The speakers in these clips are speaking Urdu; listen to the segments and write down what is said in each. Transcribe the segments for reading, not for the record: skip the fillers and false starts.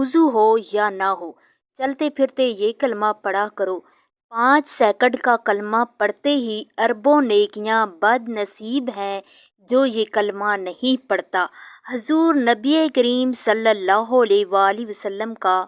وضو ہو یا نہ ہو، چلتے پھرتے یہ کلمہ پڑھا کرو۔ 5 سیکنڈ کا کلمہ پڑھتے ہی اربوں نیکیاں بد نصیب ہے جو یہ کلمہ نہیں پڑھتا۔ حضور نبی کریم صلی اللہ علیہ وآلہ وسلم کا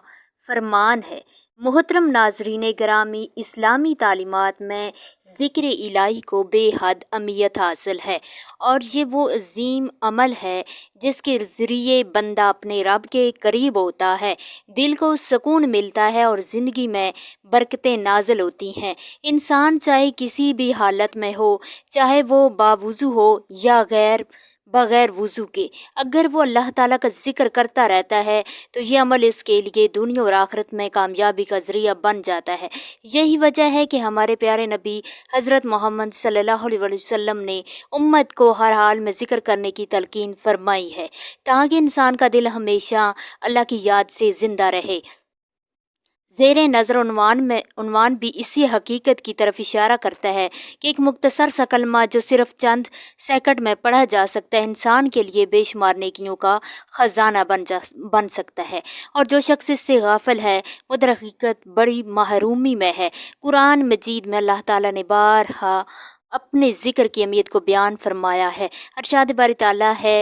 فرمان ہے۔ محترم ناظرین گرامی، اسلامی تعلیمات میں ذکر الہی کو بے حد اہمیت حاصل ہے، اور یہ وہ عظیم عمل ہے جس کے ذریعے بندہ اپنے رب کے قریب ہوتا ہے، دل کو سکون ملتا ہے اور زندگی میں برکتیں نازل ہوتی ہیں۔ انسان چاہے کسی بھی حالت میں ہو، چاہے وہ باوضو ہو یا بغیر وضو کے، اگر وہ اللہ تعالیٰ کا ذکر کرتا رہتا ہے تو یہ عمل اس کے لیے دنیا اور آخرت میں کامیابی کا ذریعہ بن جاتا ہے۔ یہی وجہ ہے کہ ہمارے پیارے نبی حضرت محمد صلی اللہ علیہ وسلم نے امت کو ہر حال میں ذکر کرنے کی تلقین فرمائی ہے تاکہ انسان کا دل ہمیشہ اللہ کی یاد سے زندہ رہے۔ زیر نظر عنوان بھی اسی حقیقت کی طرف اشارہ کرتا ہے کہ ایک مختصر سا کلمہ جو صرف چند سیکنڈ میں پڑھا جا سکتا ہے، انسان کے لیے بے شمار نیکیوں کا خزانہ بن سکتا ہے، اور جو شخص اس سے غافل ہے وہ در حقیقت بڑی محرومی میں ہے۔ قرآن مجید میں اللہ تعالیٰ نے بارہا اپنے ذکر کی اہمیت کو بیان فرمایا ہے۔ ارشاد باری تعالیٰ ہے،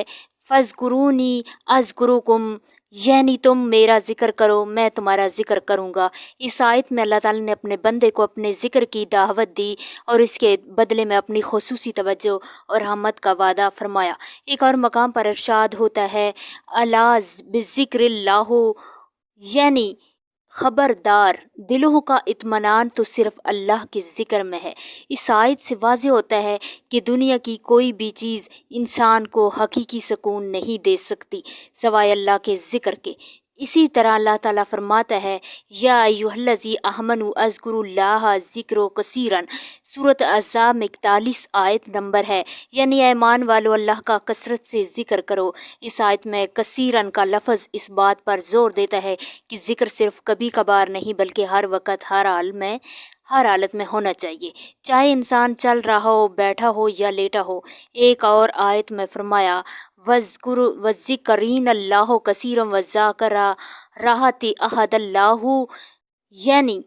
فَاذْکُرُونِی أَذْکُرْکُم، یعنی تم میرا ذکر کرو میں تمہارا ذکر کروں گا۔ اس آیت میں اللہ تعالیٰ نے اپنے بندے کو اپنے ذکر کی دعوت دی اور اس کے بدلے میں اپنی خصوصی توجہ اور رحمت کا وعدہ فرمایا۔ ایک اور مقام پر ارشاد ہوتا ہے، الا بذکر اللہ، یعنی خبردار، دلوں کا اطمینان تو صرف اللہ کے ذکر میں ہے۔ اس آیت سے واضح ہوتا ہے کہ دنیا کی کوئی بھی چیز انسان کو حقیقی سکون نہیں دے سکتی سوائے اللہ کے ذکر کے۔ اسی طرح اللہ تعالیٰ فرماتا ہے، یا ایھا الذین آمنوا اذکروا اللہ ذکرا کثیرا، سورۃ احزاب میں 41 آیت نمبر ہے، یعنی اے ایمان والو اللہ کا کثرت سے ذکر کرو۔ اس آیت میں کثیرن کا لفظ اس بات پر زور دیتا ہے کہ ذکر صرف کبھی کبھار نہیں بلکہ ہر وقت ہر حالت میں ہونا چاہیے، چاہے انسان چل رہا ہو، بیٹھا ہو یا لیٹا ہو۔ ایک اور آیت میں فرمایا، وَالذَّاکِرِینَ اللَّہَ کثیرا وَالذَّاکِرَاتِ اعَدَّ اللَّہُ، یعنی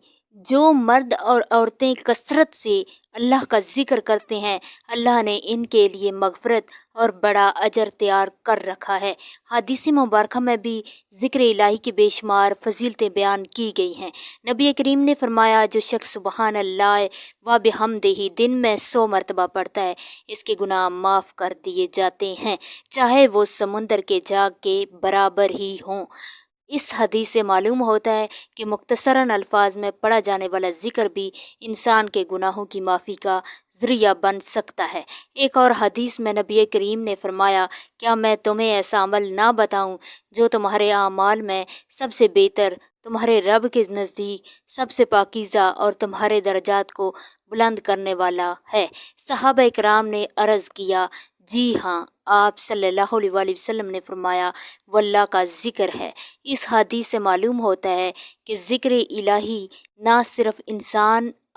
جو مرد اور عورتیں کثرت سے اللہ کا ذکر کرتے ہیں، اللہ نے ان کے لیے مغفرت اور بڑا اجر تیار کر رکھا ہے۔ حدیث مبارکہ میں بھی ذکر الہی کی بے شمار فضیلتیں بیان کی گئی ہیں۔ نبی کریم نے فرمایا، جو شخص سبحان اللہ و بحمدہ دن میں 100 مرتبہ پڑھتا ہے، اس کے گناہ معاف کر دیے جاتے ہیں، چاہے وہ سمندر کے جاگ کے برابر ہی ہوں۔ اس حدیث سے معلوم ہوتا ہے کہ مختصراً الفاظ میں پڑھا جانے والا ذکر بھی انسان کے گناہوں کی معافی کا ذریعہ بن سکتا ہے۔ ایک اور حدیث میں نبی کریم نے فرمایا، کیا میں تمہیں ایسا عمل نہ بتاؤں جو تمہارے اعمال میں سب سے بہتر، تمہارے رب کے نزدیک سب سے پاکیزہ اور تمہارے درجات کو بلند کرنے والا ہے؟ صحابہ اکرام نے عرض کیا، جی ہاں۔ آپ صلی اللہ علیہ وآلہ وسلم نے فرمایا، وہ اللہ کا ذکر ہے۔ اس حدیث سے معلوم ہوتا ہے کہ ذکر الہی نہ صرف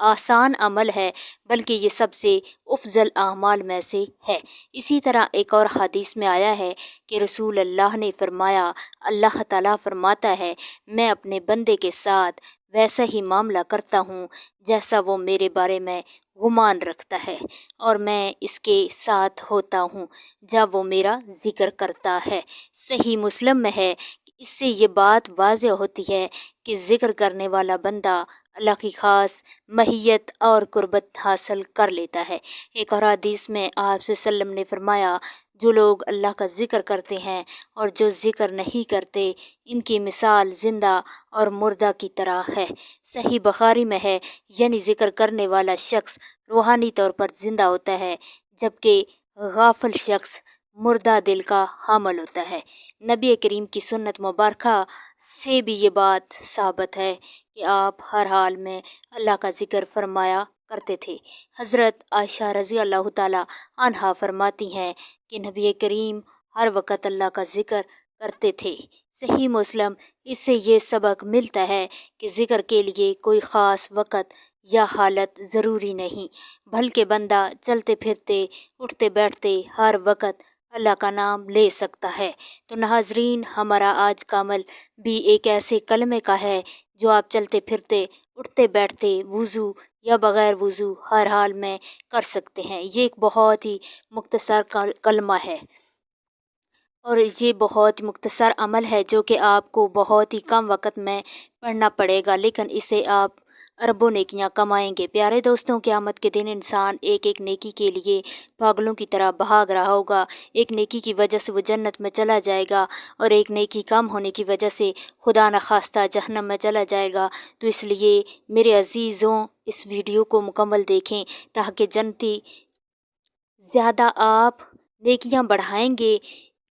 آسان عمل ہے بلکہ یہ سب سے افضل اعمال میں سے ہے۔ اسی طرح ایک اور حدیث میں آیا ہے کہ رسول اللہ نے فرمایا، اللہ تعالیٰ فرماتا ہے، میں اپنے بندے کے ساتھ ویسا ہی معاملہ کرتا ہوں جیسا وہ میرے بارے میں گمان رکھتا ہے، اور میں اس کے ساتھ ہوتا ہوں جب وہ میرا ذکر کرتا ہے۔ صحیح مسلم میں ہے کہ اس سے یہ بات واضح ہوتی ہے کہ ذکر کرنے والا بندہ اللہ کی خاص معیت اور قربت حاصل کر لیتا ہے۔ ایک اور حدیث میں آپ صلی اللہ علیہ وسلم نے فرمایا، جو لوگ اللہ کا ذکر کرتے ہیں اور جو ذکر نہیں کرتے، ان کی مثال زندہ اور مردہ کی طرح ہے۔ صحیح بخاری میں ہے، یعنی ذکر کرنے والا شخص روحانی طور پر زندہ ہوتا ہے جبکہ غافل شخص مردہ دل کا حامل ہوتا ہے۔ نبی کریم کی سنت مبارکہ سے بھی یہ بات ثابت ہے کہ آپ ہر حال میں اللہ کا ذکر فرمایا کرتے تھے۔ حضرت عائشہ رضی اللہ تعالیٰ عنہا فرماتی ہیں کہ نبی کریم ہر وقت اللہ کا ذکر کرتے تھے۔ صحیح مسلم، اس سے یہ سبق ملتا ہے کہ ذکر کے لیے کوئی خاص وقت یا حالت ضروری نہیں، بلکہ بندہ چلتے پھرتے، اٹھتے بیٹھتے ہر وقت اللہ کا نام لے سکتا ہے۔ تو ناظرین، ہمارا آج کا عمل بھی ایک ایسے کلمے کا ہے جو آپ چلتے پھرتے، اٹھتے بیٹھتے، وضو یا بغیر وضو ہر حال میں کر سکتے ہیں۔ یہ ایک بہت ہی مختصر کلمہ ہے، اور یہ بہت مختصر عمل ہے جو کہ آپ کو بہت ہی کم وقت میں پڑھنا پڑے گا، لیکن اسے آپ اربوں نیکیاں کمائیں گے۔ پیارے دوستوں، قیامت کے دن انسان ایک ایک نیکی کے لیے پاگلوں کی طرح بھاگ رہا ہوگا۔ ایک نیکی کی وجہ سے وہ جنت میں چلا جائے گا، اور ایک نیکی کم ہونے کی وجہ سے خدا نخواستہ جہنم میں چلا جائے گا۔ تو اس لیے میرے عزیزوں، اس ویڈیو کو مکمل دیکھیں، تاکہ جنتی زیادہ آپ نیکیاں بڑھائیں گے،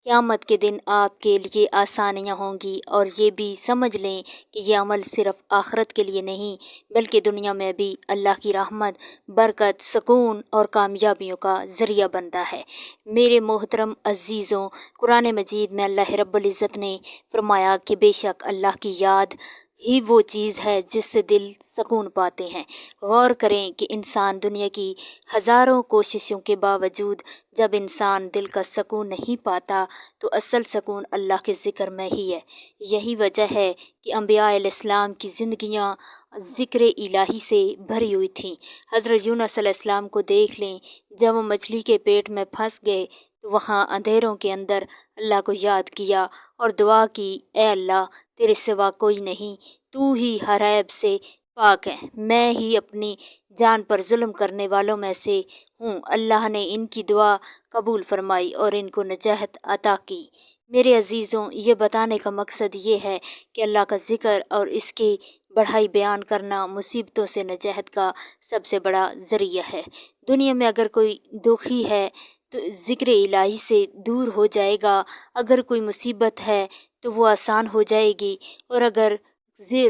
قیامت کے دن آپ کے لیے آسانیاں ہوں گی۔ اور یہ بھی سمجھ لیں کہ یہ عمل صرف آخرت کے لیے نہیں، بلکہ دنیا میں بھی اللہ کی رحمت، برکت، سکون اور کامیابیوں کا ذریعہ بنتا ہے۔ میرے محترم عزیزوں، قرآن مجید میں اللہ رب العزت نے فرمایا کہ بے شک اللہ کی یاد ہی وہ چیز ہے جس سے دل سکون پاتے ہیں۔ غور کریں کہ انسان دنیا کی ہزاروں کوششوں کے باوجود جب انسان دل کا سکون نہیں پاتا تو اصل سکون اللہ کے ذکر میں ہی ہے۔ یہی وجہ ہے کہ انبیاء علیہ السلام کی زندگیاں ذکر الہی سے بھری ہوئی تھیں۔ حضرت یونس علیہ السلام کو دیکھ لیں، جب وہ مچھلی کے پیٹ میں پھنس گئے تو وہاں اندھیروں کے اندر اللہ کو یاد کیا اور دعا کی، اے اللہ، تیرے سوا کوئی نہیں، تو ہی ہر عیب سے پاک ہے، میں ہی اپنی جان پر ظلم کرنے والوں میں سے ہوں۔ اللہ نے ان کی دعا قبول فرمائی اور ان کو نجات عطا کی۔ میرے عزیزوں، یہ بتانے کا مقصد یہ ہے کہ اللہ کا ذکر اور اس کی بڑھائی بیان کرنا مصیبتوں سے نجات کا سب سے بڑا ذریعہ ہے۔ دنیا میں اگر کوئی دکھی ہے تو ذکر الہی سے دور ہو جائے گا، اگر کوئی مصیبت ہے تو وہ آسان ہو جائے گی، اور اگر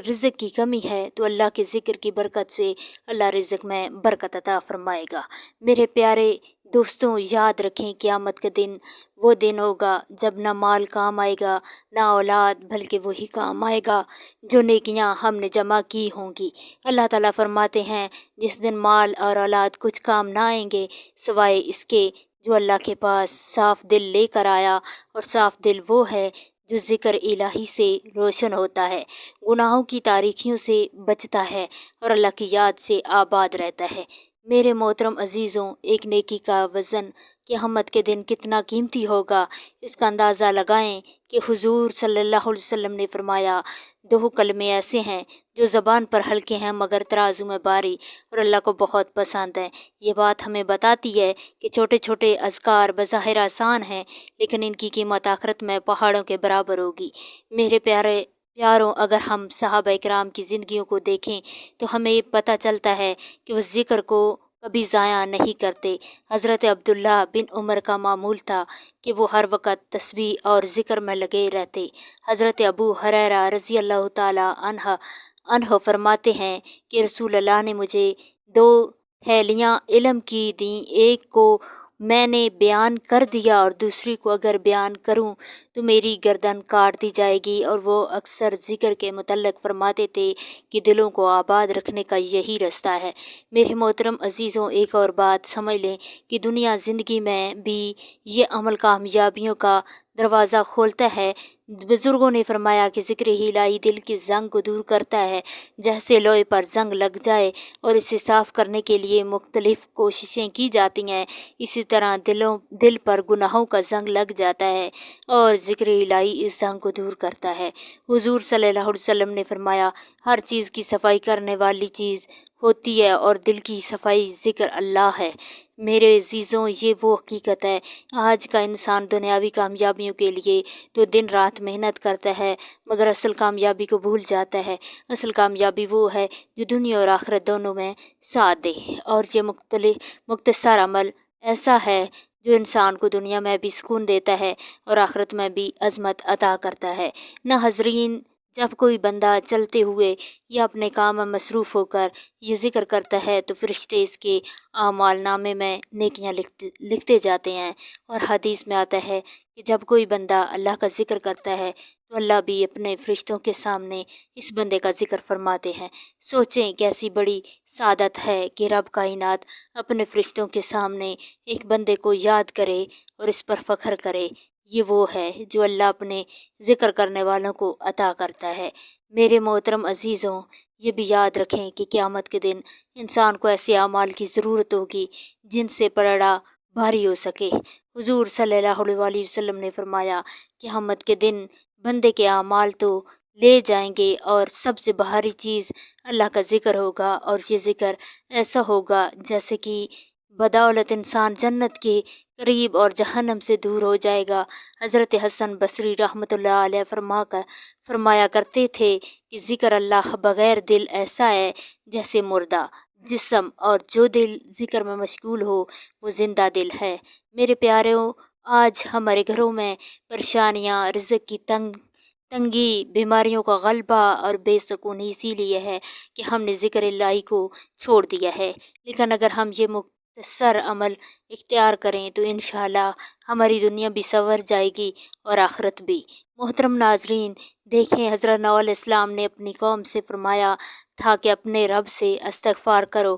رزق کی کمی ہے تو اللہ کے ذکر کی برکت سے اللہ رزق میں برکت عطا فرمائے گا۔ میرے پیارے دوستوں، یاد رکھیں، قیامت کا دن وہ دن ہوگا جب نہ مال کام آئے گا، نہ اولاد، بلکہ وہی کام آئے گا جو نیکیاں ہم نے جمع کی ہوں گی۔ اللہ تعالیٰ فرماتے ہیں، جس دن مال اور اولاد کچھ کام نہ آئیں گے سوائے اس کے جو اللہ کے پاس صاف دل لے کر آیا، اور صاف دل وہ ہے جو ذکر الہی سے روشن ہوتا ہے، گناہوں کی تاریکیوں سے بچتا ہے اور اللہ کی یاد سے آباد رہتا ہے۔ میرے محترم عزیزوں، ایک نیکی کا وزن قیامت کے دن کتنا قیمتی ہوگا، اس کا اندازہ لگائیں کہ حضور صلی اللہ علیہ وسلم نے فرمایا، دو کلمے ایسے ہیں جو زبان پر ہلکے ہیں مگر ترازو میں بھاری اور اللہ کو بہت پسند ہیں۔ یہ بات ہمیں بتاتی ہے کہ چھوٹے چھوٹے اذکار بظاہر آسان ہیں، لیکن ان کی قیمت آخرت میں پہاڑوں کے برابر ہوگی۔ میرے پیاروں، اگر ہم صحابہ کرام کی زندگیوں کو دیکھیں تو ہمیں یہ پتہ چلتا ہے کہ وہ ذکر کو کبھی ضائع نہیں کرتے۔ حضرت عبداللہ بن عمر کا معمول تھا کہ وہ ہر وقت تسبیح اور ذکر میں لگے رہتے۔ حضرت ابو ہریرہ رضی اللہ تعالی عنہ فرماتے ہیں کہ رسول اللہ نے مجھے دو تھیلیاں علم کی دیں، ایک کو میں نے بیان کر دیا اور دوسری کو اگر بیان کروں تو میری گردن کاٹ دی جائے گی۔ اور وہ اکثر ذکر کے متعلق فرماتے تھے کہ دلوں کو آباد رکھنے کا یہی رستہ ہے۔ میرے محترم عزیزوں، ایک اور بات سمجھ لیں کہ دنیا زندگی میں بھی یہ عمل کامیابیوں کا دروازہ کھولتا ہے۔ بزرگوں نے فرمایا کہ ذکر الہی دل کی زنگ کو دور کرتا ہے، جیسے لوہے پر زنگ لگ جائے اور اسے صاف کرنے کے لیے مختلف کوششیں کی جاتی ہیں، اسی طرح دل پر گناہوں کا زنگ لگ جاتا ہے اور ذکر الہی اس زنگ کو دور کرتا ہے۔ حضور صلی اللہ علیہ وسلم نے فرمایا، ہر چیز کی صفائی کرنے والی چیز ہوتی ہے اور دل کی صفائی ذکر اللہ ہے۔ میرے عزیزوں، یہ وہ حقیقت ہے۔ آج کا انسان دنیاوی کامیابیوں کے لیے تو دن رات محنت کرتا ہے، مگر اصل کامیابی کو بھول جاتا ہے۔ اصل کامیابی وہ ہے جو دنیا اور آخرت دونوں میں ساتھ دے، اور یہ مختصر عمل ایسا ہے جو انسان کو دنیا میں بھی سکون دیتا ہے اور آخرت میں بھی عظمت عطا کرتا ہے۔ ناظرین، جب کوئی بندہ چلتے ہوئے یا اپنے کام میں مصروف ہو کر یہ ذکر کرتا ہے تو فرشتے اس کے اعمال نامے میں نیکیاں لکھتے جاتے ہیں، اور حدیث میں آتا ہے کہ جب کوئی بندہ اللہ کا ذکر کرتا ہے تو اللہ بھی اپنے فرشتوں کے سامنے اس بندے کا ذکر فرماتے ہیں۔ سوچیں کیسی بڑی سعادت ہے کہ رب کائنات اپنے فرشتوں کے سامنے ایک بندے کو یاد کرے اور اس پر فخر کرے۔ یہ وہ ہے جو اللہ اپنے ذکر کرنے والوں کو عطا کرتا ہے۔ میرے محترم عزیزوں، یہ بھی یاد رکھیں کہ قیامت کے دن انسان کو ایسے اعمال کی ضرورت ہوگی جن سے پلڑا بھاری ہو سکے۔ حضور صلی اللہ علیہ وسلم نے فرمایا کہ قیامت کے دن بندے کے اعمال تو لے جائیں گے اور سب سے بھاری چیز اللہ کا ذکر ہوگا، اور یہ ذکر ایسا ہوگا جیسے کہ بدولت انسان جنت کے قریب اور جہنم سے دور ہو جائے گا۔ حضرت حسن بصری رحمۃ اللہ علیہ فرمایا کرتے تھے کہ ذکر اللہ بغیر دل ایسا ہے جیسے مردہ جسم، اور جو دل ذکر میں مشغول ہو وہ زندہ دل ہے۔ میرے پیاروں، آج ہمارے گھروں میں پریشانیاں، رزق کی تنگی، بیماریوں کا غلبہ اور بے سکونی اسی لیے ہے کہ ہم نے ذکر الہی کو چھوڑ دیا ہے۔ لیکن اگر ہم یہ مختصر عمل اختیار کریں تو انشاءاللہ ہماری دنیا بھی سنور جائے گی اور آخرت بھی۔ محترم ناظرین، دیکھیں حضرت نوح علیہ السلام نے اپنی قوم سے فرمایا تھا کہ اپنے رب سے استغفار کرو،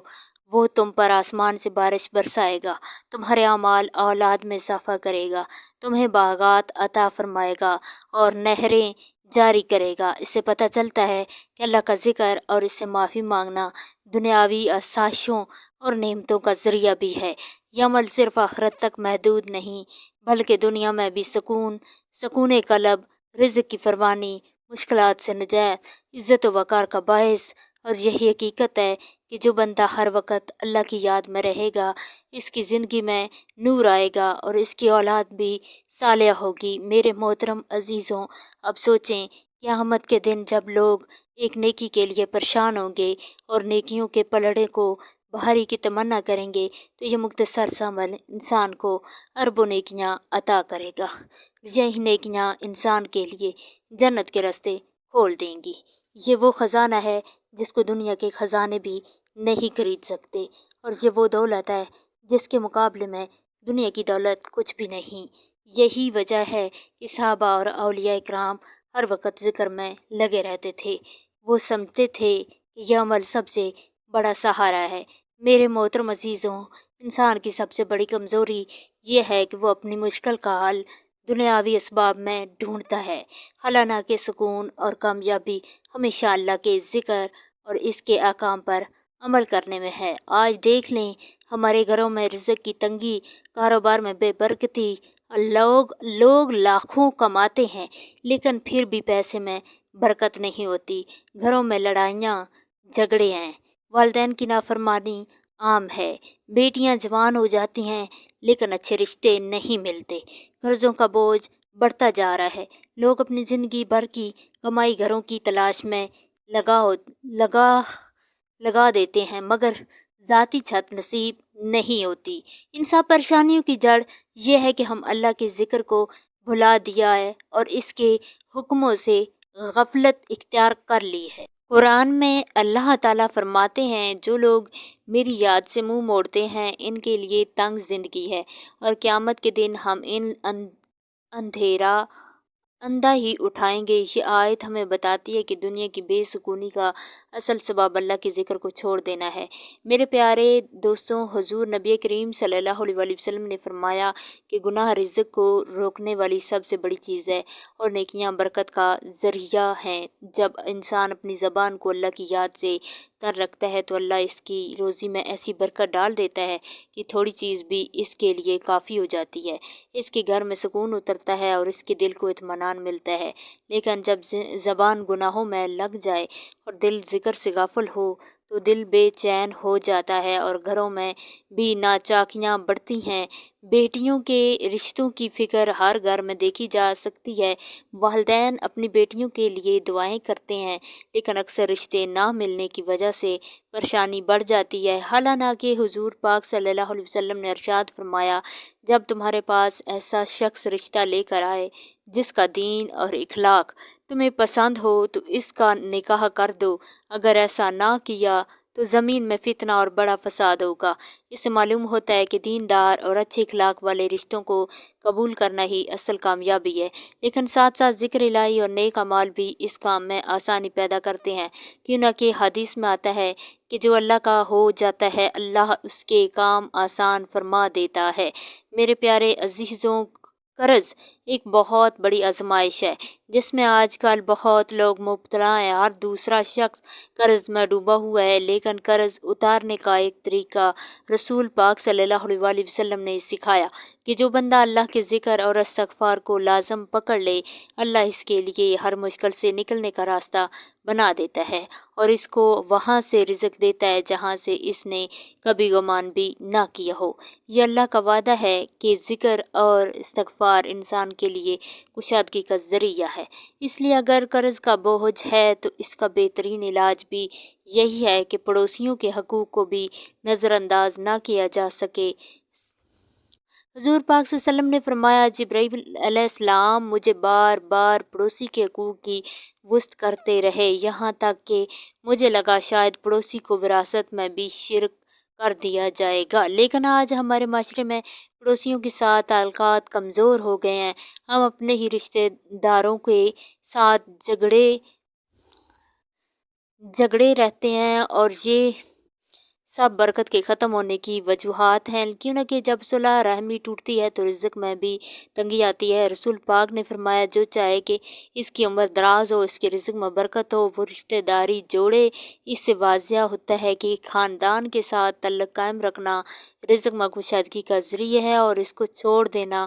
وہ تم پر آسمان سے بارش برسائے گا، تمہارے اعمال اولاد میں اضافہ کرے گا، تمہیں باغات عطا فرمائے گا اور نہریں جاری کرے گا۔ اس سے پتہ چلتا ہے کہ اللہ کا ذکر اور اس سے معافی مانگنا دنیاوی آسائشوں اور نعمتوں کا ذریعہ بھی ہے۔ یہ عمل صرف آخرت تک محدود نہیں بلکہ دنیا میں بھی سکون قلب، رزق کی فراوانی، مشکلات سے نجات، عزت و وقار کا باعث۔ اور یہی حقیقت ہے کہ جو بندہ ہر وقت اللہ کی یاد میں رہے گا، اس کی زندگی میں نور آئے گا اور اس کی اولاد بھی صالحہ ہوگی۔ میرے محترم عزیزوں، اب سوچیں قیامت کے دن جب لوگ ایک نیکی کے لیے پریشان ہوں گے اور نیکیوں کے پلڑے کو بھاری کی تمنا کریں گے تو یہ مختصر سا عمل انسان کو اربوں نیکیاں عطا کرے گا۔ یہی نیکیاں انسان کے لیے جنت کے راستے کھول دیں گی۔ یہ وہ خزانہ ہے جس کو دنیا کے خزانے بھی نہیں خرید سکتے، اور یہ وہ دولت ہے جس کے مقابلے میں دنیا کی دولت کچھ بھی نہیں۔ یہی وجہ ہے کہ صحابہ اور اولیاء کرام ہر وقت ذکر میں لگے رہتے تھے۔ وہ سمجھتے تھے کہ یہ عمل سب سے بڑا سہارا ہے۔ میرے محترم عزیزوں، انسان کی سب سے بڑی کمزوری یہ ہے کہ وہ اپنی مشکل کا حل دنیاوی اسباب میں ڈھونڈتا ہے، حالانکہ سکون اور کامیابی ہمیشہ اللہ کے ذکر اور اس کے احکام پر عمل کرنے میں ہے۔ آج دیکھ لیں، ہمارے گھروں میں رزق کی تنگی، کاروبار میں بے برکتی، لوگ لاکھوں کماتے ہیں لیکن پھر بھی پیسے میں برکت نہیں ہوتی، گھروں میں لڑائیاں جھگڑے ہیں، والدین کی نافرمانی عام ہے، بیٹیاں جوان ہو جاتی ہیں لیکن اچھے رشتے نہیں ملتے، قرضوں کا بوجھ بڑھتا جا رہا ہے، لوگ اپنی زندگی بھر کی کمائی گھروں کی تلاش میں لگا دیتے ہیں مگر ذاتی چھت نصیب نہیں ہوتی۔ ان سب پریشانیوں کی جڑ یہ ہے کہ ہم اللہ کے ذکر کو بھلا دیا ہے اور اس کے حکموں سے غفلت اختیار کر لی ہے۔ قرآن میں اللہ تعالیٰ فرماتے ہیں، جو لوگ میری یاد سے منہ موڑتے ہیں ان کے لیے تنگ زندگی ہے، اور قیامت کے دن ہم اندھا ہی اٹھائیں گے۔ یہ آیت ہمیں بتاتی ہے کہ دنیا کی بے سکونی کا اصل سبب اللہ کے ذکر کو چھوڑ دینا ہے۔ میرے پیارے دوستوں، حضور نبی کریم صلی اللہ علیہ وسلم نے فرمایا کہ گناہ رزق کو روکنے والی سب سے بڑی چیز ہے اور نیکیاں برکت کا ذریعہ ہیں۔ جب انسان اپنی زبان کو اللہ کی یاد سے تر رکھتا ہے تو اللہ اس کی روزی میں ایسی برکت ڈال دیتا ہے کہ تھوڑی چیز بھی اس کے لیے کافی ہو جاتی ہے، اس کے گھر میں سکون اترتا ہے اور اس کے دل کو اطمینان ملتا ہے۔ لیکن جب زبان گناہوں میں لگ جائے اور دل ذکر سے غافل ہو تو دل بے چین ہو جاتا ہے اور گھروں میں بھی ناچاکیاں بڑھتی ہیں۔ بیٹیوں کے رشتوں کی فکر ہر گھر میں دیکھی جا سکتی ہے۔ والدین اپنی بیٹیوں کے لیے دعائیں کرتے ہیں لیکن اکثر رشتے نہ ملنے کی وجہ سے پریشانی بڑھ جاتی ہے، حالانکہ حضور پاک صلی اللہ علیہ وسلم نے ارشاد فرمایا، جب تمہارے پاس ایسا شخص رشتہ لے کر آئے جس کا دین اور اخلاق تمہیں پسند ہو تو اس کا نکاح کر دو، اگر ایسا نہ کیا تو زمین میں فتنہ اور بڑا فساد ہوگا۔ اس سے معلوم ہوتا ہے کہ دیندار اور اچھے اخلاق والے رشتوں کو قبول کرنا ہی اصل کامیابی ہے، لیکن ساتھ ساتھ ذکر الہی اور نیک اعمال بھی اس کام میں آسانی پیدا کرتے ہیں، کیوں نہ کہ حدیث میں آتا ہے کہ جو اللہ کا ہو جاتا ہے اللہ اس کے کام آسان فرما دیتا ہے۔ میرے پیارے عزیزوں، قرض ایک بہت بڑی آزمائش ہے جس میں آج کل بہت لوگ مبتلا ہیں۔ ہر دوسرا شخص قرض میں ڈوبا ہوا ہے، لیکن قرض اتارنے کا ایک طریقہ رسول پاک صلی اللہ علیہ وآلہ وسلم نے سکھایا کہ جو بندہ اللہ کے ذکر اور استغفار کو لازم پکڑ لے، اللہ اس کے لیے ہر مشکل سے نکلنے کا راستہ بنا دیتا ہے اور اس کو وہاں سے رزق دیتا ہے جہاں سے اس نے کبھی گمان بھی نہ کیا ہو۔ یہ اللہ کا وعدہ ہے کہ ذکر اور استغفار انسان کے لیے کشادگی کا ذریعہ ہے۔ اس لیے اگر قرض کا بوجھ ہے تو اس کا بہترین علاج بھی یہی ہے کہ پڑوسیوں کے حقوق کو بھی نظر انداز نہ کیا جا سکے۔ حضور پاک صلی اللہ علیہ وسلم نے فرمایا، جبرائیل علیہ السلام مجھے بار بار پڑوسی کے حقوق کی وسعت کرتے رہے، یہاں تک کہ مجھے لگا شاید پڑوسی کو وراثت میں بھی شرک کر دیا جائے گا۔ لیکن آج ہمارے معاشرے میں پڑوسیوں کے ساتھ تعلقات کمزور ہو گئے ہیں۔ ہم اپنے ہی رشتہ داروں کے ساتھ جھگڑے رہتے ہیں اور یہ سب برکت کے ختم ہونے کی وجوہات ہیں، کیوں نہ کہ جب صلح رحمی ٹوٹتی ہے تو رزق میں بھی تنگی آتی ہے۔ رسول پاک نے فرمایا، جو چاہے کہ اس کی عمر دراز ہو، اس کے رزق میں برکت ہو، وہ رشتہ داری جوڑے۔ اس سے واضح ہوتا ہے کہ خاندان کے ساتھ تعلق قائم رکھنا رزق میں کشادگی کا ذریعہ ہے اور اس کو چھوڑ دینا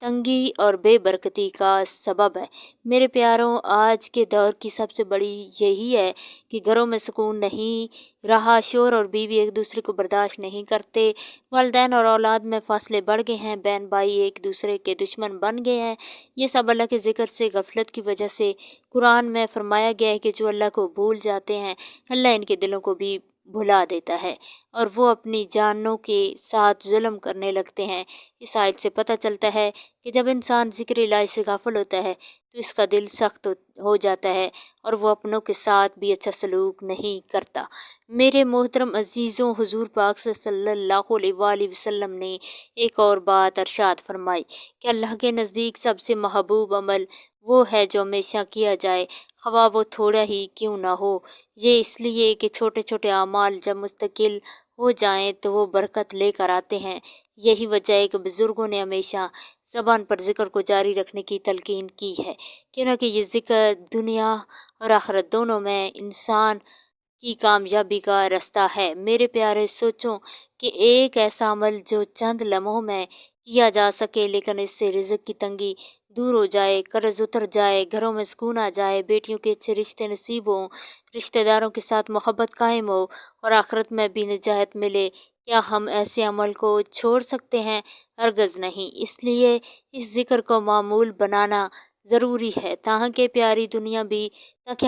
تنگی اور بے برکتی کا سبب ہے۔ میرے پیاروں، آج کے دور کی سب سے بڑی یہی ہے کہ گھروں میں سکون نہیں رہا، شوہر اور بیوی ایک دوسرے کو برداشت نہیں کرتے، والدین اور اولاد میں فاصلے بڑھ گئے ہیں، بہن بھائی ایک دوسرے کے دشمن بن گئے ہیں۔ یہ سب اللہ کے ذکر سے غفلت کی وجہ سے۔ قرآن میں فرمایا گیا ہے کہ جو اللہ کو بھول جاتے ہیں اللہ ان کے دلوں کو بھی بھلا دیتا ہے اور وہ اپنی جانوں کے ساتھ ظلم کرنے لگتے ہیں۔ اس آیت سے پتہ چلتا ہے کہ جب انسان ذکر الہی سے غافل ہوتا ہے تو اس کا دل سخت ہو جاتا ہے اور وہ اپنوں کے ساتھ بھی اچھا سلوک نہیں کرتا۔ میرے محترم عزیزوں، حضور پاک صلی اللہ علیہ وآلہ وسلم نے ایک اور بات ارشاد فرمائی کہ اللہ کے نزدیک سب سے محبوب عمل وہ ہے جو ہمیشہ کیا جائے، خواہ وہ تھوڑا ہی کیوں نہ ہو۔ یہ اس لیے کہ چھوٹے چھوٹے اعمال جب مستقل ہو جائیں تو وہ برکت لے کر آتے ہیں۔ یہی وجہ ہے کہ بزرگوں نے ہمیشہ زبان پر ذکر کو جاری رکھنے کی تلقین کی ہے، کیونکہ یہ ذکر دنیا اور آخرت دونوں میں انسان کی کامیابی کا راستہ ہے۔ میرے پیارے، سوچو کہ ایک ایسا عمل جو چند لمحوں میں کیا جا سکے لیکن اس سے رزق کی تنگی دور ہو جائے، قرض اتر جائے، گھروں میں سکون آ جائے، بیٹیوں کے اچھے رشتے نصیب ہوں، رشتہ داروں کے ساتھ محبت قائم ہو اور آخرت میں بھی نجات ملے، کیا ہم ایسے عمل کو چھوڑ سکتے ہیں؟ ہرگز نہیں۔ اس لیے اس ذکر کو معمول بنانا ضروری ہے تاکہ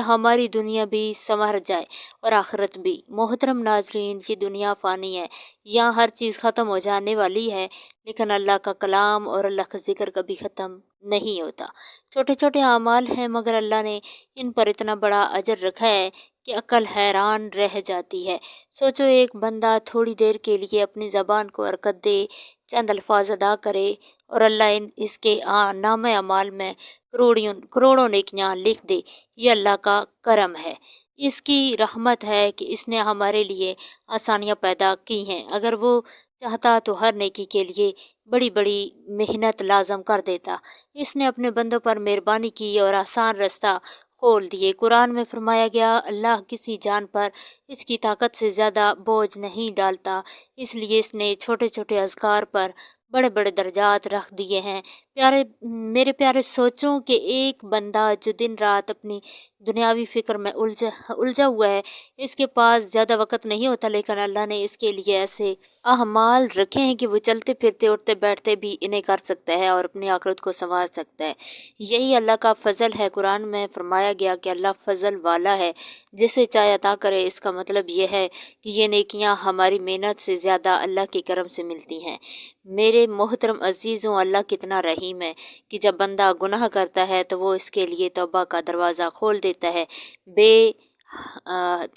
ہماری دنیا بھی سنور جائے اور آخرت بھی۔ محترم ناظرین، یہ دنیا فانی ہے، یہاں ہر چیز ختم ہو جانے والی ہے، لیکن اللہ کا کلام اور اللہ کا ذکر کبھی ختم نہیں ہوتا۔ چھوٹے چھوٹے اعمال ہیں مگر اللہ نے ان پر اتنا بڑا اجر رکھا ہے کہ عقل حیران رہ جاتی ہے۔ سوچو، ایک بندہ تھوڑی دیر کے لیے اپنی زبان کو حرکت دے، چند الفاظ ادا کرے اور اللہ اس کے نامہ اعمال میں کروڑوں نیکیاں لکھ دے۔ یہ اللہ کا کرم ہے، اس کی رحمت ہے کہ اس نے ہمارے لیے آسانیاں پیدا کی ہیں۔ اگر وہ چاہتا تو ہر نیکی کے لیے بڑی بڑی محنت لازم کر دیتا۔ اس نے اپنے بندوں پر مہربانی کی اور آسان راستہ کھول دیے۔ قرآن میں فرمایا گیا، اللہ کسی جان پر اس کی طاقت سے زیادہ بوجھ نہیں ڈالتا، اس لیے اس نے چھوٹے چھوٹے اذکار پر بڑے بڑے درجات رکھ دیے ہیں۔ میرے پیارے، سوچوں کہ ایک بندہ جو دن رات اپنی دنیاوی فکر میں الجھا ہوا ہے، اس کے پاس زیادہ وقت نہیں ہوتا، لیکن اللہ نے اس کے لیے ایسے اعمال رکھے ہیں کہ وہ چلتے پھرتے اٹھتے بیٹھتے بھی انہیں کر سکتا ہے اور اپنی آخرت کو سنوار سکتا ہے۔ یہی اللہ کا فضل ہے۔ قرآن میں فرمایا گیا کہ اللہ فضل والا ہے، جسے چاہے عطا کرے۔ اس کا مطلب یہ ہے کہ یہ نیکیاں ہماری محنت سے زیادہ اللہ کے کرم سے ملتی ہیں۔ میرے محترم عزیزوں، اللہ کتنا رحیم ہے کہ جب بندہ گناہ کرتا ہے تو وہ اس کے لیے توبہ کا دروازہ کھول دیتا ہے۔ بے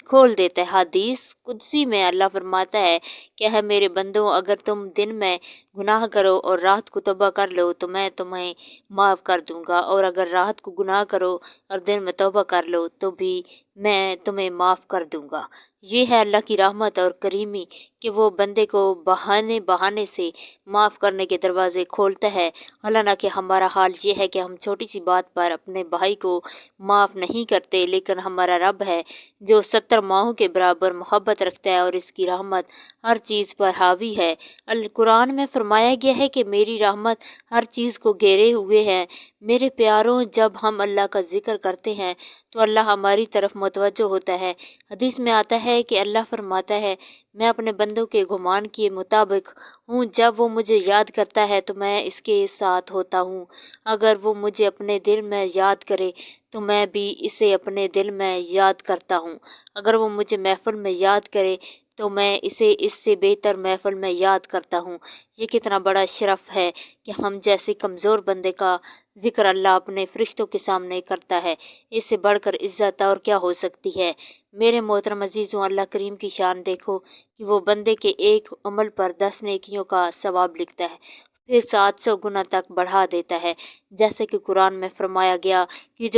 کھول دیتا ہے۔ حدیث قدسی میں اللہ فرماتا ہے کہ ہے میرے بندوں، اگر تم دن میں گناہ کرو اور رات کو توبہ کر لو تو میں تمہیں معاف کر دوں گا، اور اگر رات کو گناہ کرو اور دن میں توبہ کر لو تو بھی میں تمہیں معاف کر دوں گا۔ یہ ہے اللہ کی رحمت اور کریمی کہ وہ بندے کو بہانے بہانے سے معاف کرنے کے دروازے کھولتا ہے، حالانکہ ہمارا حال یہ ہے کہ ہم چھوٹی سی بات پر اپنے بھائی کو معاف نہیں کرتے، لیکن ہمارا رب ہے جو 70 ماہوں کے برابر محبت رکھتا ہے اور اس کی رحمت ہر چیز پر حاوی ہے۔ القرآن میں فرمایا گیا ہے کہ میری رحمت ہر چیز کو گھیرے ہوئے ہے۔ میرے پیاروں، جب ہم اللہ کا ذکر کرتے ہیں تو اللہ ہماری طرف متوجہ ہوتا ہے۔ حدیث میں آتا ہے کہ اللہ فرماتا ہے، میں اپنے بندوں کے گمان کے مطابق ہوں، جب وہ مجھے یاد کرتا ہے تو میں اس کے ساتھ ہوتا ہوں، اگر وہ مجھے اپنے دل میں یاد کرے تو میں بھی اسے اپنے دل میں یاد کرتا ہوں، اگر وہ مجھے محفل میں یاد کرے تو میں اسے اس سے بہتر محفل میں یاد کرتا ہوں۔ یہ کتنا بڑا شرف ہے کہ ہم جیسے کمزور بندے کا ذکر اللہ اپنے فرشتوں کے سامنے کرتا ہے، اس سے بڑھ کر عزت اور کیا ہو سکتی ہے۔ میرے محترم عزیزوں، اللہ کریم کی شان دیکھو کہ وہ بندے کے ایک عمل پر 10 نیکیوں کا ثواب لکھتا ہے، پھر 700 گنا تک بڑھا دیتا ہے، جیسے کہ قرآن میں فرمایا گیا کہ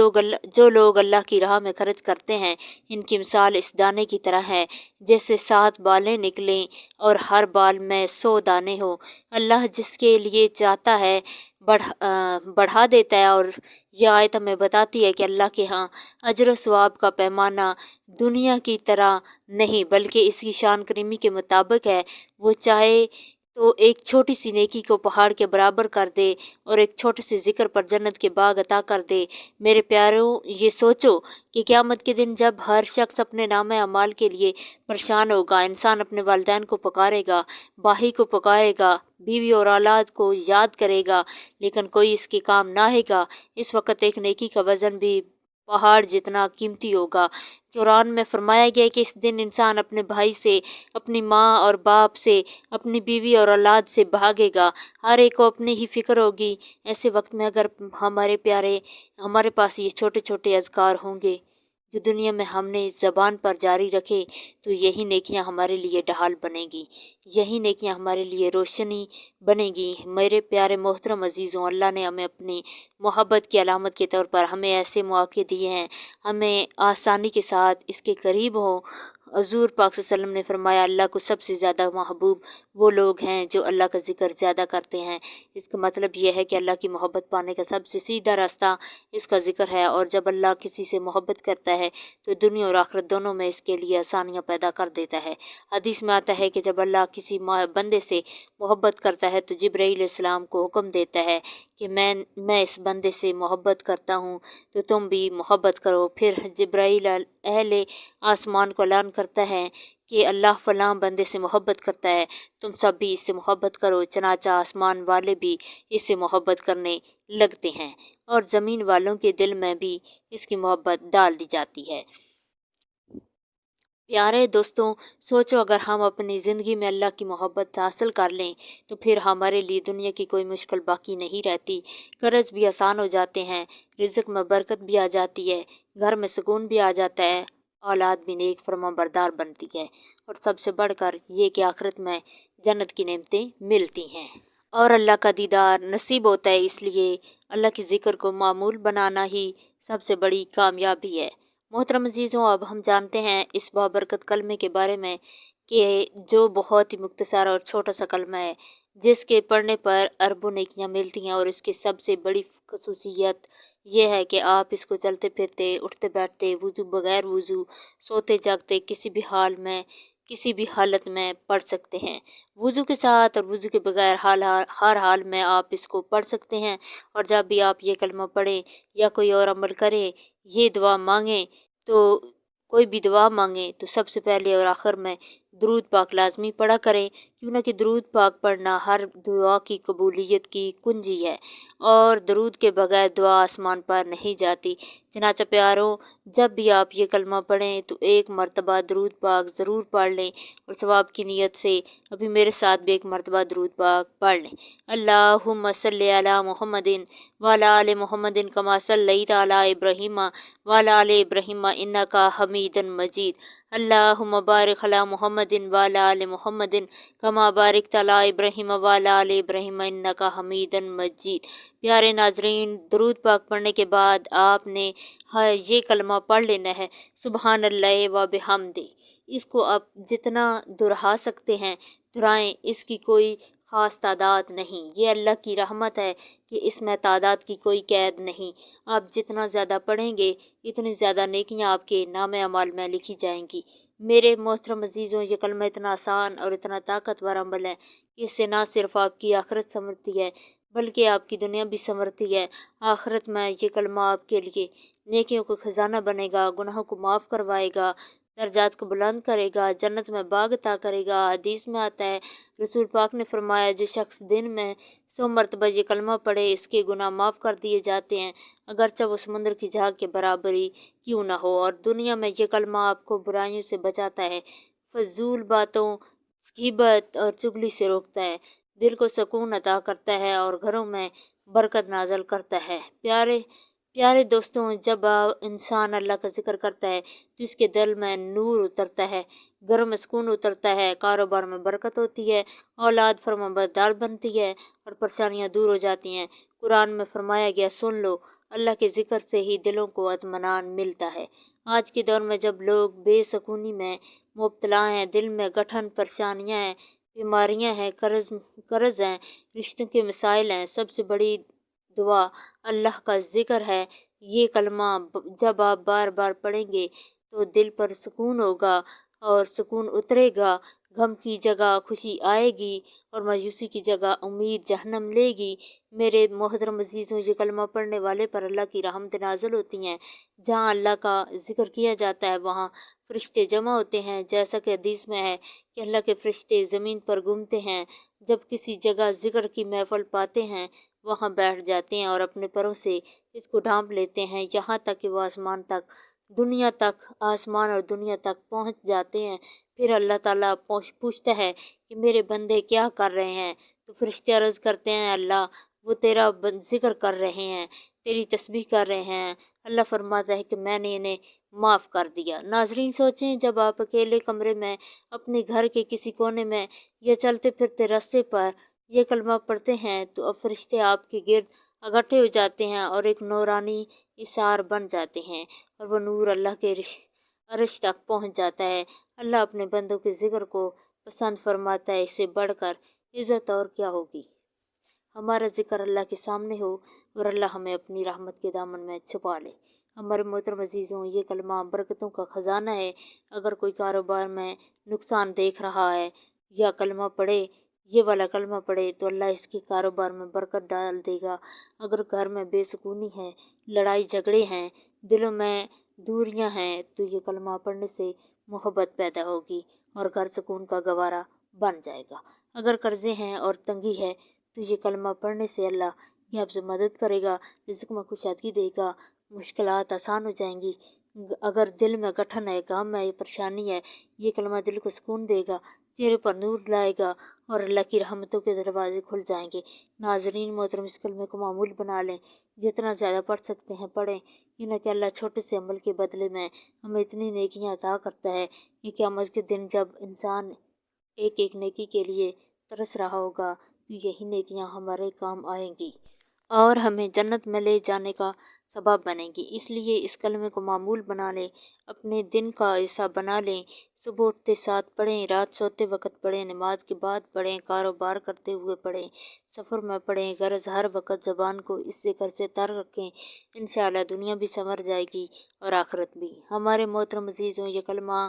جو لوگ اللہ کی راہ میں خرچ کرتے ہیں، ان کی مثال اس دانے کی طرح ہے جیسے 7 بالیں نکلیں اور ہر بال میں 100 دانے ہو۔ اللہ جس کے لیے چاہتا ہے بڑھا دیتا ہے، اور یہ آیت ہمیں بتاتی ہے کہ اللہ کے ہاں اجر و ثواب کا پیمانہ دنیا کی طرح نہیں بلکہ اس کی شان کریمی کے مطابق ہے۔ وہ چاہے تو ایک چھوٹی سی نیکی کو پہاڑ کے برابر کر دے اور ایک چھوٹے سے ذکر پر جنت کے باغ عطا کر دے۔ میرے پیاروں، یہ سوچو کہ قیامت کے دن جب ہر شخص اپنے نامہ اعمال کے لیے پریشان ہوگا، انسان اپنے والدین کو پکارے گا، بھائی کو پکارے گا، بیوی اور اولاد کو یاد کرے گا، لیکن کوئی اس کے کام نہ آئے گا۔ اس وقت ایک نیکی کا وزن بھی پہاڑ جتنا قیمتی ہوگا۔ قرآن میں فرمایا گیا ہے کہ اس دن انسان اپنے بھائی سے، اپنی ماں اور باپ سے، اپنی بیوی اور اولاد سے بھاگے گا، ہر ایک کو اپنی ہی فکر ہوگی۔ ایسے وقت میں اگر ہمارے پاس یہ چھوٹے چھوٹے اذکار ہوں گے جو دنیا میں ہم نے زبان پر جاری رکھے تو یہی نیکیاں ہمارے لیے ڈھال بنے گی، یہی نیکیاں ہمارے لیے روشنی بنے گی۔ میرے پیارے محترم عزیزوں، اللہ نے ہمیں اپنی محبت کی علامت کے طور پر ہمیں ایسے مواقع دیے ہیں، ہمیں آسانی کے ساتھ اس کے قریب ہوں۔ حضور پاک صلی اللہ علیہ وسلم نے فرمایا، اللہ کو سب سے زیادہ محبوب وہ لوگ ہیں جو اللہ کا ذکر زیادہ کرتے ہیں۔ اس کا مطلب یہ ہے کہ اللہ کی محبت پانے کا سب سے سیدھا راستہ اس کا ذکر ہے، اور جب اللہ کسی سے محبت کرتا ہے تو دنیا اور آخرت دونوں میں اس کے لیے آسانیاں پیدا کر دیتا ہے۔ حدیث میں آتا ہے کہ جب اللہ کسی بندے سے محبت کرتا ہے تو جبرائیل علیہ السلام کو حکم دیتا ہے کہ میں اس بندے سے محبت کرتا ہوں تو تم بھی محبت کرو۔ پھر جبرائیل اہل آسمان کو اعلان کرتا ہے کہ اللہ فلاں بندے سے محبت کرتا ہے، تم سب بھی اس سے محبت کرو۔ چنانچہ آسمان والے بھی اس سے محبت کرنے لگتے ہیں اور زمین والوں کے دل میں بھی اس کی محبت ڈال دی جاتی ہے۔ پیارے دوستوں، سوچو اگر ہم اپنی زندگی میں اللہ کی محبت حاصل کر لیں تو پھر ہمارے لیے دنیا کی کوئی مشکل باقی نہیں رہتی۔ قرض بھی آسان ہو جاتے ہیں، رزق میں برکت بھی آ جاتی ہے، گھر میں سکون بھی آ جاتا ہے، اولاد بھی نیک فرما بردار بنتی ہے، اور سب سے بڑھ کر یہ کہ آخرت میں جنت کی نعمتیں ملتی ہیں اور اللہ کا دیدار نصیب ہوتا ہے۔ اس لیے اللہ کے ذکر کو معمول بنانا ہی سب سے بڑی کامیابی ہے۔ محترم عزیزوں، اب ہم جانتے ہیں اس بابرکت کلمے کے بارے میں کہ جو بہت ہی مختصر اور چھوٹا سا کلمہ ہے جس کے پڑھنے پر اربوں نیکیاں ملتی ہیں، اور اس کی سب سے بڑی خصوصیت یہ ہے کہ آپ اس کو چلتے پھرتے، اٹھتے بیٹھتے، وضو بغیر وضو، سوتے جاگتے، کسی بھی حال میں، کسی بھی حالت میں پڑھ سکتے ہیں۔ وضو کے ساتھ اور وضو کے بغیر ہر حال میں آپ اس کو پڑھ سکتے ہیں، اور جب بھی آپ یہ کلمہ پڑھیں یا کوئی اور عمل کریں، یہ دعا مانگیں تو کوئی بھی دعا مانگیں تو سب سے پہلے اور آخر میں درود پاک لازمی پڑھا کریں، کیوں نہ کہ درود پاک پڑھنا ہر دعا کی قبولیت کی کنجی ہے، اور درود کے بغیر دعا آسمان پر نہیں جاتی۔ چنانچہ پیاروں، جب بھی آپ یہ کلمہ پڑھیں تو ایک مرتبہ درود پاک ضرور پڑھ لیں، اور ثواب کی نیت سے ابھی میرے ساتھ بھی ایک مرتبہ درود پاک پڑھ لیں۔ اللہم صلی علی محمد وعلی آل محمد کما صلیت علی ابراہیم وعلی آل ابراہیم انک حمید مجید۔ اللہم بارک علی محمد وعلی آل محمد کما بارکت علی ابراہیم وعلی آل ابراہیم انک حمید مجید۔ پیارے ناظرین، درود پاک پڑھنے کے بعد آپ نے یہ کلمہ پڑھ لینا ہے، سبحان اللہ و بحمدہ۔ اس کو آپ جتنا دہرا سکتے ہیں دہرائیں، اس کی کوئی خاص تعداد نہیں۔ یہ اللہ کی رحمت ہے کہ اس میں تعداد کی کوئی قید نہیں۔ آپ جتنا زیادہ پڑھیں گے اتنی زیادہ نیکیاں آپ کے نام اعمال میں لکھی جائیں گی۔ میرے محترم عزیزوں، یہ کلمہ اتنا آسان اور اتنا طاقتور عمل ہے کہ اس سے نہ صرف آپ کی آخرت سنورتی ہے بلکہ آپ کی دنیا بھی سنورتی ہے۔ آخرت میں یہ کلمہ آپ کے لیے نیکیوں کا خزانہ بنے گا، گناہوں کو معاف کروائے گا، درجات کو بلند کرے گا، جنت میں باغ عطا کرے گا۔ حدیث میں آتا ہے، رسول پاک نے فرمایا، جو شخص دن میں 100 مرتبہ یہ کلمہ پڑھے اس کے گناہ معاف کر دیے جاتے ہیں، اگرچہ وہ سمندر کی جھاگ کے برابر ہی کیوں نہ ہو۔ اور دنیا میں یہ کلمہ آپ کو برائیوں سے بچاتا ہے، فضول باتوں، غیبت اور چغلی سے روکتا ہے، دل کو سکون عطا کرتا ہے اور گھروں میں برکت نازل کرتا ہے۔ پیارے دوستوں، جب انسان اللہ کا ذکر کرتا ہے تو اس کے دل میں نور اترتا ہے، گھروں میں سکون اترتا ہے، کاروبار میں برکت ہوتی ہے، اولاد فرمانبردار بنتی ہے اور پریشانیاں دور ہو جاتی ہیں۔ قرآن میں فرمایا گیا، سن لو، اللہ کے ذکر سے ہی دلوں کو اطمینان ملتا ہے۔ آج کے دور میں جب لوگ بے سکونی میں مبتلا ہیں، دل میں گٹھن، پریشانیاں ہیں، بیماریاں ہیں، قرض ہیں، رشتوں کے مسائل ہیں، سب سے بڑی دعا اللہ کا ذکر ہے۔ یہ کلمہ جب آپ بار بار پڑھیں گے تو دل پر سکون ہوگا اور سکون اترے گا، غم کی جگہ خوشی آئے گی اور مایوسی کی جگہ امید جہنم لے گی۔ میرے محترم عزیزوں، یہ کلمہ پڑھنے والے پر اللہ کی رحمت نازل ہوتی ہیں۔ جہاں اللہ کا ذکر کیا جاتا ہے وہاں فرشتے جمع ہوتے ہیں، جیسا کہ حدیث میں ہے کہ اللہ کے فرشتے زمین پر گھومتے ہیں، جب کسی جگہ ذکر کی محفل پاتے ہیں وہاں بیٹھ جاتے ہیں اور اپنے پروں سے اس کو ڈھانپ لیتے ہیں، یہاں تک کہ وہ آسمان اور دنیا تک پہنچ جاتے ہیں۔ پھر اللہ تعالیٰ پوچھتا ہے کہ میرے بندے کیا کر رہے ہیں؟ تو فرشتے عرض کرتے ہیں، اللہ وہ تیرا ذکر کر رہے ہیں، تیری تسبیح کر رہے ہیں۔ اللہ فرماتا ہے کہ میں نے انہیں معاف کر دیا۔ ناظرین، سوچیں، جب آپ اکیلے کمرے میں اپنے گھر کے کسی کونے میں یا چلتے پھرتے راستے پر یہ کلمہ پڑھتے ہیں تو اب فرشتے آپ کے گرد اکٹھے ہو جاتے ہیں اور ایک نورانی اثار بن جاتے ہیں، اور وہ نور اللہ کے عرش تک پہنچ جاتا ہے۔ اللہ اپنے بندوں کے ذکر کو پسند فرماتا ہے، اس سے بڑھ کر عزت اور کیا ہوگی۔ ہمارا ذکر اللہ کے سامنے ہو اور اللہ ہمیں اپنی رحمت کے دامن میں چھپا لے۔ ہمارے محترم عزیزوں، یہ کلمہ برکتوں کا خزانہ ہے۔ اگر کوئی کاروبار میں نقصان دیکھ رہا ہے یا کلمہ پڑھے، یہ والا کلمہ پڑھے تو اللہ اس کے کاروبار میں برکت ڈال دے گا۔ اگر گھر میں بے سکونی ہے، لڑائی جھگڑے ہیں، دلوں میں دوریاں ہیں تو یہ کلمہ پڑھنے سے محبت پیدا ہوگی اور گھر سکون کا گہوارہ بن جائے گا۔ اگر قرضے ہیں اور تنگی ہے تو یہ کلمہ پڑھنے سے اللہ یہ آپ سے مدد کرے گا، رزق میں کشادگی دے گا، مشکلات آسان ہو جائیں گی۔ اگر دل میں گٹھن ہے، غم ہے، پریشانی ہے، یہ کلمہ دل کو سکون دے گا، چہرے پر نور لائے گا اور اللہ کی رحمتوں کے دروازے کھل جائیں گے۔ ناظرین محترم، اس کلمے کو معمول بنا لیں، جتنا زیادہ پڑھ سکتے ہیں پڑھیں، یہ کہ اللہ چھوٹے سے عمل کے بدلے میں ہمیں اتنی نیکیاں عطا کرتا ہے کہ قیامت کے دن جب انسان ایک ایک نیکی کے لیے ترس رہا ہوگا تو یہی نیکیاں ہمارے کام آئیں گی اور ہمیں جنت میں لے جانے کا سبب بنے گی۔ اس لیے اس کلمے کو معمول بنا لیں، اپنے دن کا حصہ بنا لیں، صبح اٹھتے ساتھ پڑھیں، رات سوتے وقت پڑھیں، نماز کے بعد پڑھیں، کاروبار کرتے ہوئے پڑھیں، سفر میں پڑھیں، غرض ہر وقت زبان کو اس ذکر سے تر رکھیں۔ انشاءاللہ دنیا بھی سنور جائے گی اور آخرت بھی۔ ہمارے محترم عزیزوں، یہ کلمہ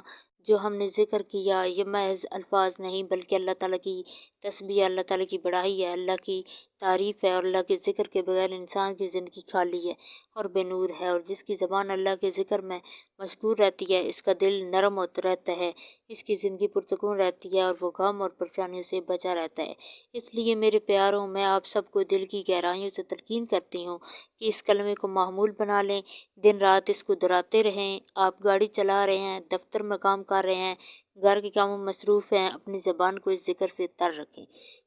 جو ہم نے ذکر کیا یہ محض الفاظ نہیں بلکہ اللہ تعالیٰ کی تسبیح اللہ تعالیٰ کی بڑائی ہے، اللہ کی تعریف ہے، اور اللہ کے ذکر کے بغیر انسان کی زندگی خالی ہے اور بے نور ہے، اور جس کی زبان اللہ کے ذکر میں مشغول رہتی ہے اس کا دل نرم ہوتا رہتا ہے، اس کی زندگی پرسکون رہتی ہے اور وہ غم اور پریشانیوں سے بچا رہتا ہے۔ اس لیے میرے پیاروں، میں آپ سب کو دل کی گہرائیوں سے تلقین کرتی ہوں کہ اس کلمے کو معمول بنا لیں، دن رات اس کو دہراتے رہیں۔ آپ گاڑی چلا رہے ہیں، دفتر میں کام کر رہے ہیں، گھر کے کاموں میں مصروف ہیں، اپنی زبان کو اس ذکر سے تر رکھیں،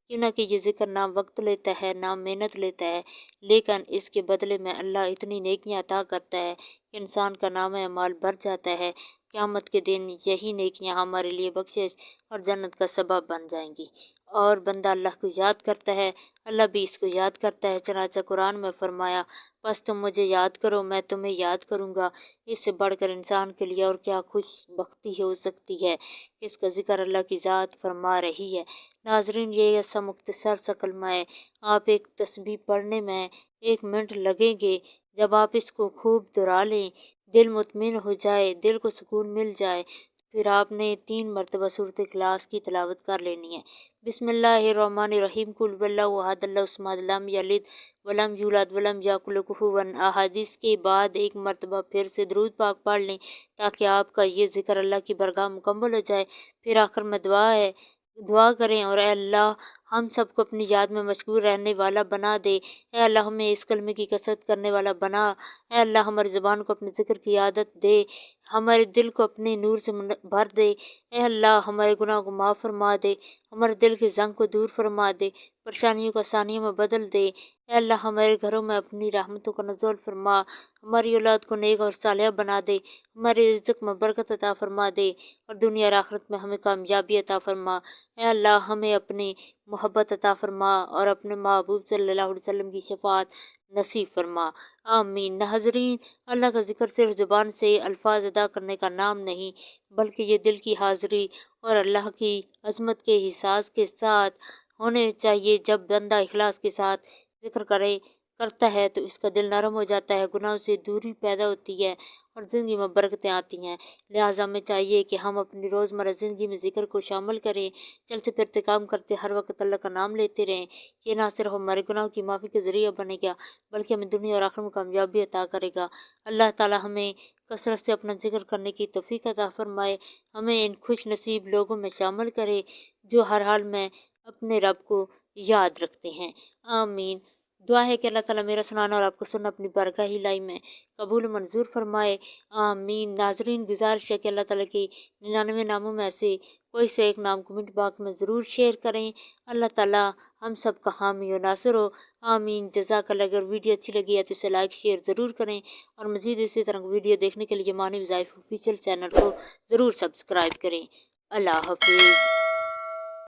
کیوں نہ کہ یہ ذکر نہ وقت لیتا ہے نہ محنت لیتا ہے، لیکن اس کے بدلے میں اللہ اتنی نیکیاں عطا کرتا ہے کہ انسان کا نام اعمال بھر جاتا ہے۔ قیامت کے دن یہی نیکیاں ہمارے لیے بخشش اور جنت کا سبب بن جائیں گی، اور بندہ اللہ کو یاد کرتا ہے، اللہ بھی اس کو یاد کرتا ہے۔ چنانچہ قرآن میں فرمایا، بس تم مجھے یاد کرو، میں تمہیں یاد کروں گا۔ اس سے بڑھ کر انسان کے لیے اور کیا خوش بختی ہو سکتی ہے کہ اس کا ذکر اللہ کی ذات فرما رہی ہے۔ ناظرین، یہ ایسا مختصر سا کلمہ ہے، آپ ایک تسبیح پڑھنے میں 1 منٹ لگیں گے۔ جب آپ اس کو خوب دہرا لیں، دل مطمئن ہو جائے، دل کو سکون مل جائے، پھر آپ نے 3 مرتبہ سورۃ اخلاص کی تلاوت کر لینی ہے۔ بسم اللہ الرحمن الرحیم، قل هو اللہ احد اللہ الصمد لم یلد ولم یولد ولم یکن لہ کفوا احد۔ اس کے بعد 1 مرتبہ پھر سے درود پاک پڑھ لیں تاکہ آپ کا یہ ذکر اللہ کی بارگاہ مکمل ہو جائے۔ پھر آخر میں دعا کریں، اور اے اللہ، ہم سب کو اپنی یاد میں مشغول رہنے والا بنا دے۔ اے اللہ، ہمیں اس کلمے کی کثرت کرنے والا بنا۔ اے اللہ، ہماری زبان کو اپنے ذکر کی عادت دے، ہمارے دل کو اپنے نور سے بھر دے۔ اے اللہ، ہمارے گناہ کو معاف فرما دے، ہمارے دل کے زنگ کو دور فرما دے، پریشانیوں کو آسانیوں میں بدل دے۔ اے اللہ، ہمارے گھروں میں اپنی رحمتوں کا نزول فرما، ہماری اولاد کو نیک اور صالحہ بنا دے، ہمارے رزق میں برکت عطا فرما دے، اور دنیا اور آخرت میں ہمیں کامیابی عطا فرما۔ اے اللہ، ہمیں اپنی محبت عطا فرما اور اپنے محبوب صلی اللہ علیہ وسلم کی شفاعت نصیب فرما۔ آمین۔ ناظرین، اللہ کا ذکر صرف زبان سے الفاظ ادا کرنے کا نام نہیں، بلکہ یہ دل کی حاضری اور اللہ کی عظمت کے احساس کے ساتھ ہونے چاہیے۔ جب بندہ اخلاص کے ساتھ ذکر کرتا ہے تو اس کا دل نرم ہو جاتا ہے، گناہوں سے دوری پیدا ہوتی ہے اور زندگی میں برکتیں آتی ہیں۔ لہٰذا ہمیں چاہیے کہ ہم اپنی روزمرہ زندگی میں ذکر کو شامل کریں، چلتے پھرتے کام کرتے ہر وقت اللہ کا نام لیتے رہیں۔ یہ نہ صرف ہمارے گناہوں کی معافی کا ذریعہ بنے گا، بلکہ ہمیں دنیا اور آخرت میں کامیابی عطا کرے گا۔ اللہ تعالیٰ ہمیں کثرت سے اپنا ذکر کرنے کی توفیق عطا فرمائے، ہمیں ان خوش نصیب لوگوں میں شامل کرے جو ہر حال میں اپنے رب کو یاد رکھتے ہیں۔ آمین۔ دعا ہے کہ اللہ تعالیٰ میرا سنانا اور آپ کو سننا اپنی بارگاہ الہی میں قبول و منظور فرمائے۔ آمین۔ ناظرین، گزارش ہے کہ اللہ تعالیٰ کے 99 ناموں میں سے کوئی سے ایک نام کمنٹ باکس میں ضرور شیئر کریں۔ اللہ تعالیٰ ہم سب کا حامی و ناصر ہو۔ آمین۔ جزاک اللہ۔ اگر ویڈیو اچھی لگی ہے تو اسے لائک شیئر ضرور کریں، اور مزید اسی طرح ویڈیو دیکھنے کے لیے مانی وظائف آفیشیل چینل کو ضرور سبسکرائب کریں۔ اللہ حافظ۔